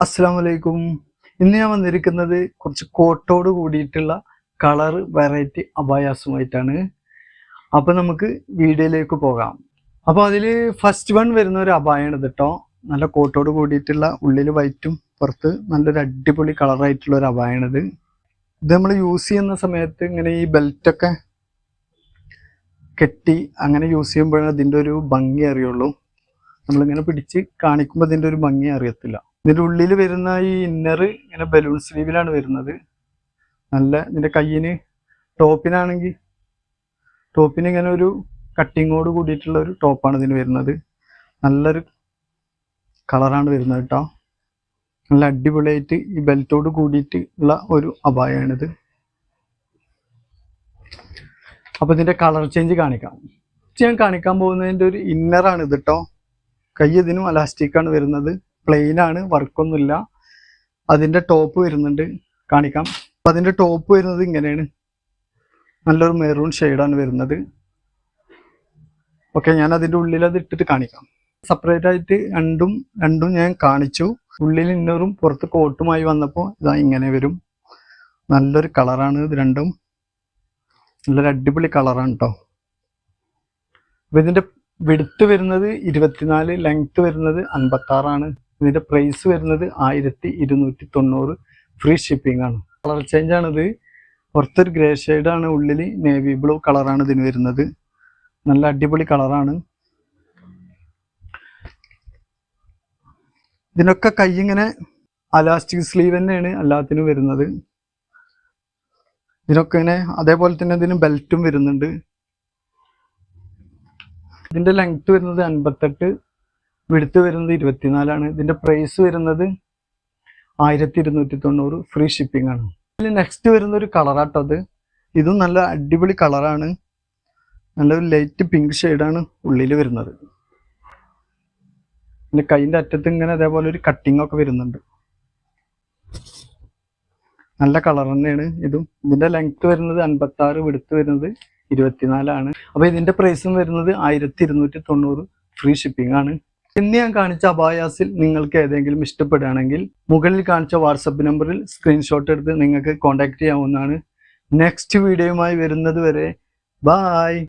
അസ്സലാമലൈക്കും. ഇന്ന് ഞാൻ വന്നിരിക്കുന്നത് കുറച്ച് കോട്ടോട് കൂടിയിട്ടുള്ള കളർ വെറൈറ്റി അബായാസുമായിട്ടാണ്. അപ്പോൾ നമുക്ക് വീഡിയോയിലേക്ക് പോകാം. അപ്പോൾ അതിൽ ഫസ്റ്റ് വൺ വരുന്ന ഒരു അബായാണ് ഇത് കേട്ടോ. നല്ല കോട്ടോട് കൂടിയിട്ടുള്ള ഉള്ളിൽ വൈറ്റും പുറത്ത് നല്ലൊരു അടിപൊളി കളറായിട്ടുള്ള ഒരു അബായാണിത്. ഇത് നമ്മൾ യൂസ് ചെയ്യുന്ന സമയത്ത് ഇങ്ങനെ ഈ ബെൽറ്റൊക്കെ കെട്ടി അങ്ങനെ യൂസ് ചെയ്യുമ്പോഴാണ് അതിൻ്റെ ഒരു ഭംഗി അറിയുള്ളൂ. നമ്മളിങ്ങനെ പിടിച്ച് കാണിക്കുമ്പോൾ അതിൻ്റെ ഒരു ഭംഗി അറിയത്തില്ല. ഇതിൻ്റെ ഉള്ളിൽ വരുന്ന ഈ ഇന്നർ ഇങ്ങനെ ബലൂൺ സ്ലീവിലാണ് വരുന്നത്. നല്ല ഇതിൻ്റെ കയ്യിന് ടോപ്പിന് ഇങ്ങനെ ഒരു കട്ടിങ്ങോട് കൂടിയിട്ടുള്ള ഒരു ടോപ്പാണ് ഇതിന് വരുന്നത്. നല്ലൊരു കളറാണ് വരുന്നത് കേട്ടോ. നല്ല അടിപൊളിയായിട്ട് ഈ ബെൽറ്റോട് കൂടിയിട്ട് ഉള്ള ഒരു അബായാണിത്. അപ്പോൾ ഇതിൻ്റെ കളർ ചേഞ്ച് കാണിക്കാം. ഞാൻ കാണിക്കാൻ പോകുന്നതിൻ്റെ ഒരു ഇന്നറാണ് ഇത് കേട്ടോ. കൈ ഇതിനും അലാസ്റ്റിക്കാണ് വരുന്നത്. പ്ലെയിൻ ആണ്, വർക്കൊന്നുമില്ല. അതിൻ്റെ ടോപ്പ് വരുന്നുണ്ട്, കാണിക്കാം. അപ്പം അതിൻ്റെ ടോപ്പ് വരുന്നത് ഇങ്ങനെയാണ്. നല്ലൊരു മെറൂൺ ഷെയ്ഡാണ് വരുന്നത്. ഓക്കെ, ഞാൻ അതിൻ്റെ ഉള്ളിൽ അത് ഇട്ടിട്ട് കാണിക്കാം. സെപ്പറേറ്റ് ആയിട്ട് രണ്ടും ഞാൻ കാണിച്ചു. ഉള്ളിൽ ഇന്നറും പുറത്ത് കോട്ടുമായി വന്നപ്പോൾ ഇതാ ഇങ്ങനെ വരും. നല്ലൊരു കളറാണ് ഇത് രണ്ടും. നല്ലൊരു അടിപൊളി കളറാണ് കേട്ടോ. അപ്പം ഇതിൻ്റെ വിഡ്ത്ത് വരുന്നത് 24, ലെങ്ത്ത് വരുന്നത് 56. ഇതിൻ്റെ പ്രൈസ് വരുന്നത് 1290. ഫ്രീ ഷിപ്പിംഗ് ആണ്. കളർ ചേഞ്ച് ആണിത്. പുറത്തൊരു ഗ്രേ ഷെയ്ഡാണ്, ഉള്ളിൽ നേവി ബ്ലൂ കളറാണ് ഇതിന് വരുന്നത്. നല്ല അടിപൊളി കളറാണ്. ഇതിനൊക്കെ കൈ ഇങ്ങനെ അലാസ്റ്റിക് സ്ലീവ് തന്നെയാണ് എല്ലാത്തിനും വരുന്നത്. ഇതിനൊക്കെ ഇങ്ങനെ അതേപോലെ തന്നെ ഇതിന് ബെൽറ്റും വരുന്നുണ്ട്. ഇതിൻ്റെ ലെങ്ത്ത് വരുന്നത് 58, വിഡ്ത്ത് വരുന്നത് 24. ഇതിൻ്റെ പ്രൈസ് വരുന്നത് 1290. ഫ്രീ ഷിപ്പിംഗ് ആണ്. ഇതിൽ നെക്സ്റ്റ് വരുന്ന ഒരു കളറാട്ടോ അത്. ഇതും നല്ല അടിപൊളി കളറാണ്. നല്ലൊരു ലൈറ്റ് പിങ്ക് ഷെയ്ഡാണ് ഉള്ളിൽ വരുന്നത്. പിന്നെ കൈൻ്റെ അറ്റത്ത് ഇങ്ങനെ അതേപോലെ ഒരു കട്ടിങ് ഒക്കെ വരുന്നുണ്ട്. നല്ല കളർ തന്നെയാണ് ഇതും. ഇതിൻ്റെ ലെങ്ത്ത് വരുന്നത് 56, വിഡ്ത്ത് വരുന്നത് 24. അപ്പോൾ ഇതിൻ്റെ പ്രൈസും വരുന്നത് 1290. ഫ്രീ ഷിപ്പിംഗ് ആണ്. ഇന്ന് ഞാൻ കാണിച്ച അബായാസിൽ നിങ്ങൾക്ക് ഏതെങ്കിലും ഇഷ്ടപ്പെടുകയാണെങ്കിൽ മുകളിൽ കാണിച്ച വാട്സപ്പ് നമ്പറിൽ സ്ക്രീൻഷോട്ട് എടുത്ത് നിങ്ങൾക്ക് കോൺടാക്ട് ചെയ്യാവുന്നതാണ്. നെക്സ്റ്റ് വീഡിയോയുമായി വരുന്നത് വരെ ബായ്.